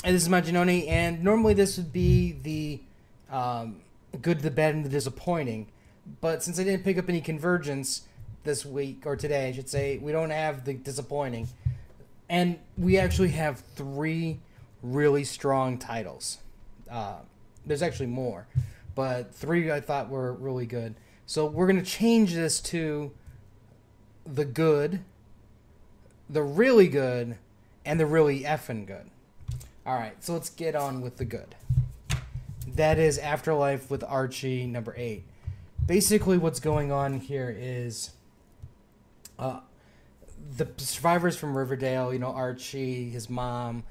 And this is Manginoni, and normally this would be the good, the bad, and the disappointing. But since I didn't pick up any convergence this week, or today, I should say, we don't have the disappointing. And we actually have three really strong titles. Uh, there's actually more, but three I thought were really good. So we're going to change this to the good, the really good, and the really effing good. All right, so let's get on with the good. That is Afterlife with Archie, number 8. Basically, what's going on here is uh, the survivors from Riverdale, Archie, his mom,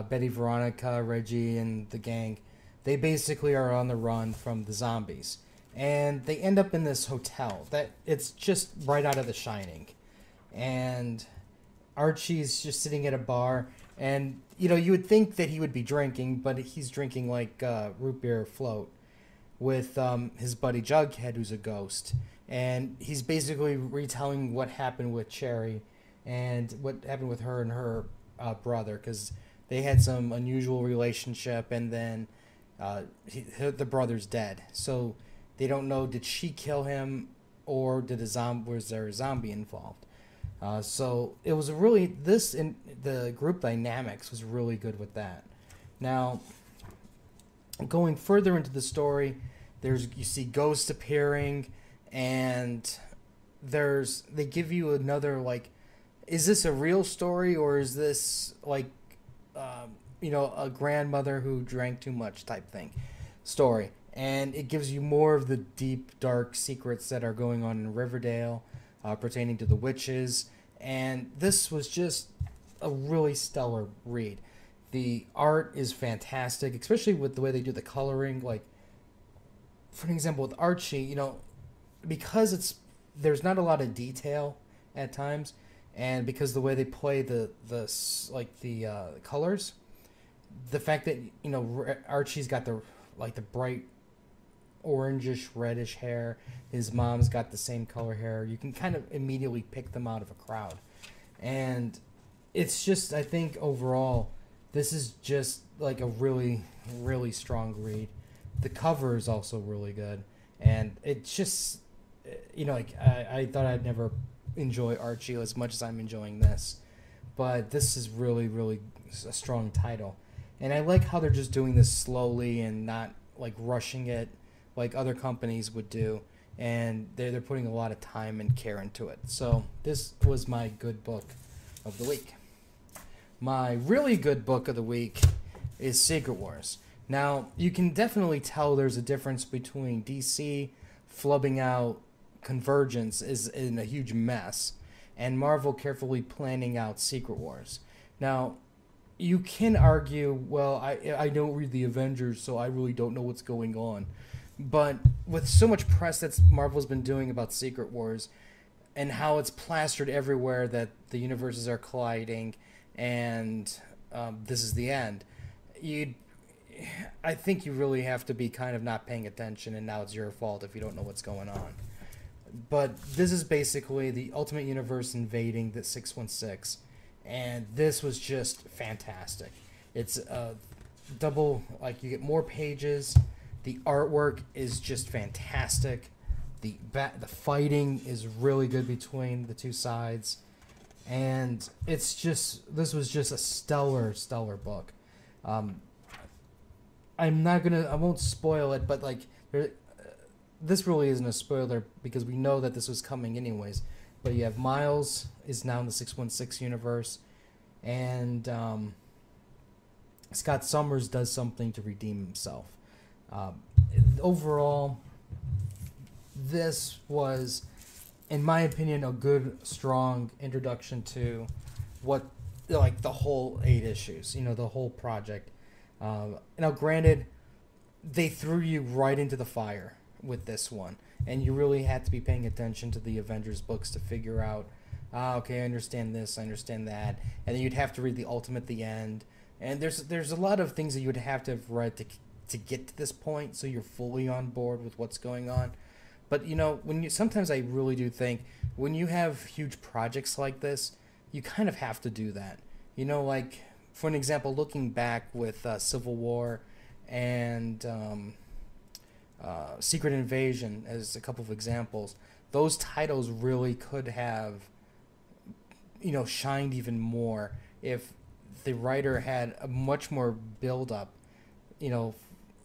Betty, Veronica, Reggie, and the gang, they basically are on the run from the zombies. And they end up in this hotel that it's just right out of The Shining. And Archie's just sitting at a bar, and you would think that he would be drinking, but he's drinking like root beer float with his buddy Jughead, who's a ghost, and he's basically retelling what happened with Cherry and what happened with her and her brother, because they had some unusual relationship, and then the brother's dead, so they don't know, did she kill him, or was there a zombie involved? So it was really, this in the group dynamics was really good with that. Now, going further into the story, you see ghosts appearing, and they give you another, like, is this a real story, or is this like a grandmother who drank too much type thing story? And it gives you more of the deep, dark secrets that are going on in Riverdale, pertaining to the witches. And this was just a really stellar read. The art is fantastic, especially with the way they do the coloring. Like, for an example, with Archie, because there's not a lot of detail at times, and because the way they play the colors, the fact that Archie's got the bright orangish reddish hair, his mom's got the same color hair, you can kind of immediately pick them out of a crowd. And it's just, I think overall this is just like a really, really strong read. The cover is also really good, and it's just I thought I'd never enjoy Archie as much as I'm enjoying this, but this is really, really a strong title. And I like how they're just doing this slowly and not like rushing it like other companies would do, and they're putting a lot of time and care into it. So this was my good book of the week. My really good book of the week is Secret Wars. Now, you can definitely tell there's a difference between DC flubbing out Convergence is in a huge mess, and Marvel carefully planning out Secret Wars. Now, you can argue, well, I don't read the Avengers, so I really don't know what's going on. But with so much press that Marvel's been doing about Secret Wars, and how it's plastered everywhere that the universes are colliding, and this is the end, I think you really have to be kind of not paying attention, and now it's your fault if you don't know what's going on. But this is basically the Ultimate Universe invading the 616, and this was just fantastic. It's double, like, you get more pages. The artwork is just fantastic. The fighting is really good between the two sides, and this was just a stellar book. I won't spoil it, but like this really isn't a spoiler because we know that this was coming anyways. But you have Miles is now in the 616 universe, and Scott Summers does something to redeem himself. Overall, this was, in my opinion, a good, strong introduction to what, like, the whole 8 issues, the whole project. Now, granted, they threw you right into the fire with this one, and you really had to be paying attention to the Avengers books to figure out, okay, I understand this, I understand that, and then you'd have to read the Ultimate at the end, and there's a lot of things that you would have to have read to get to this point, so you're fully on board with what's going on. But sometimes I really do think when you have huge projects like this, you kind of have to do that. Like, for an example, looking back with Civil War and Secret Invasion as a couple of examples, those titles really could have, shined even more if the writer had a much more build up,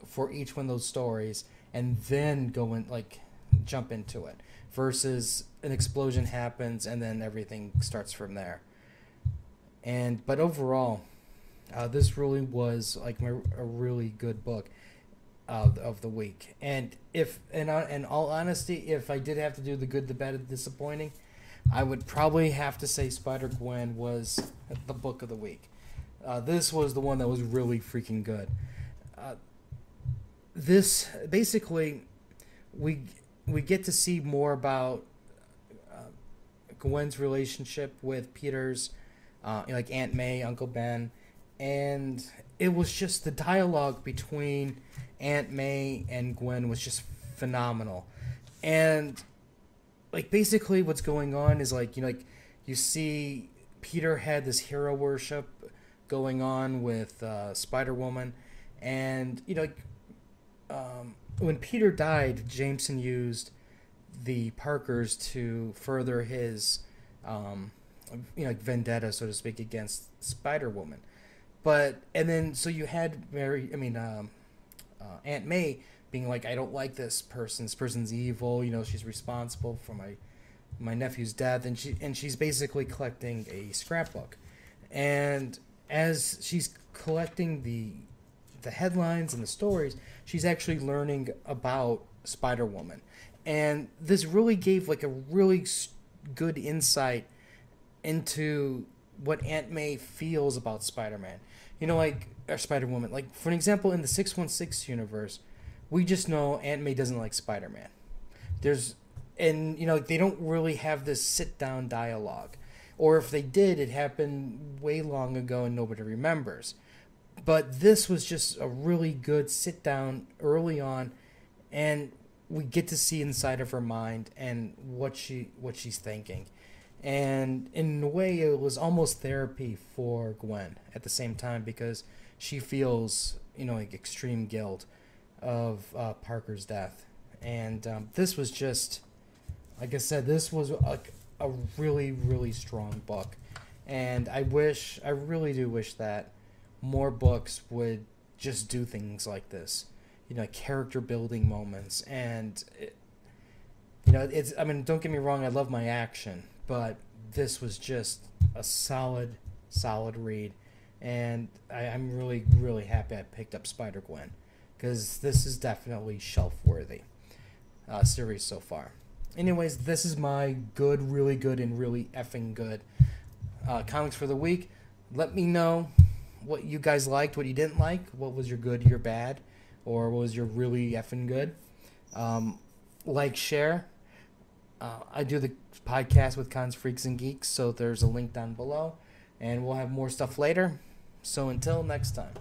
for each one of those stories, and then jump into it, versus an explosion happens and then everything starts from there. But overall, this really was a really good book of the week. And if, in all honesty, if I did have to do the good, the bad, and the disappointing, I would probably have to say Spider-Gwen was the book of the week. This was the one that was really freaking good. This basically, we get to see more about Gwen's relationship with Peter's, Aunt May, Uncle Ben, and it was just the dialogue between Aunt May and Gwen was just phenomenal. And basically what's going on is you see Peter had this hero worship going on with Spider-Woman, and when Peter died, Jameson used the Parkers to further his vendetta, so to speak, against Spider-Woman. So you had Aunt May being like, I don't like this person. This person's evil. She's responsible for my nephew's death, and she's basically collecting a scrapbook. And as she's collecting the headlines and the stories, she's actually learning about Spider-Woman. And this really gave a really good insight into what Aunt May feels about Spider-Man. Or Spider-Woman. For an example, in the 616 universe, we just know Aunt May doesn't like Spider-Man. They don't really have this sit-down dialogue. Or if they did, it happened way long ago and nobody remembers. But this was just a really good sit-down early on, and we get to see inside of her mind and what she's thinking. And in a way, it was almost therapy for Gwen at the same time, because she feels, extreme guilt of Parker's death. And this was just, like I said, this was a really, really strong book. And I really do wish that more books would just do things like this, character building moments. And, don't get me wrong, I love my action, but this was just a solid read. And I'm really, really happy I picked up Spider-Gwen, because this is definitely shelf-worthy series so far. Anyways, this is my good, really good, and really effing good comics for the week. Let me know what you guys liked, what you didn't like, what was your good, your bad, or what was your really effing good. Share. I do the podcast with Cons, Freaks, and Geeks, so there's a link down below, and we'll have more stuff later. So until next time.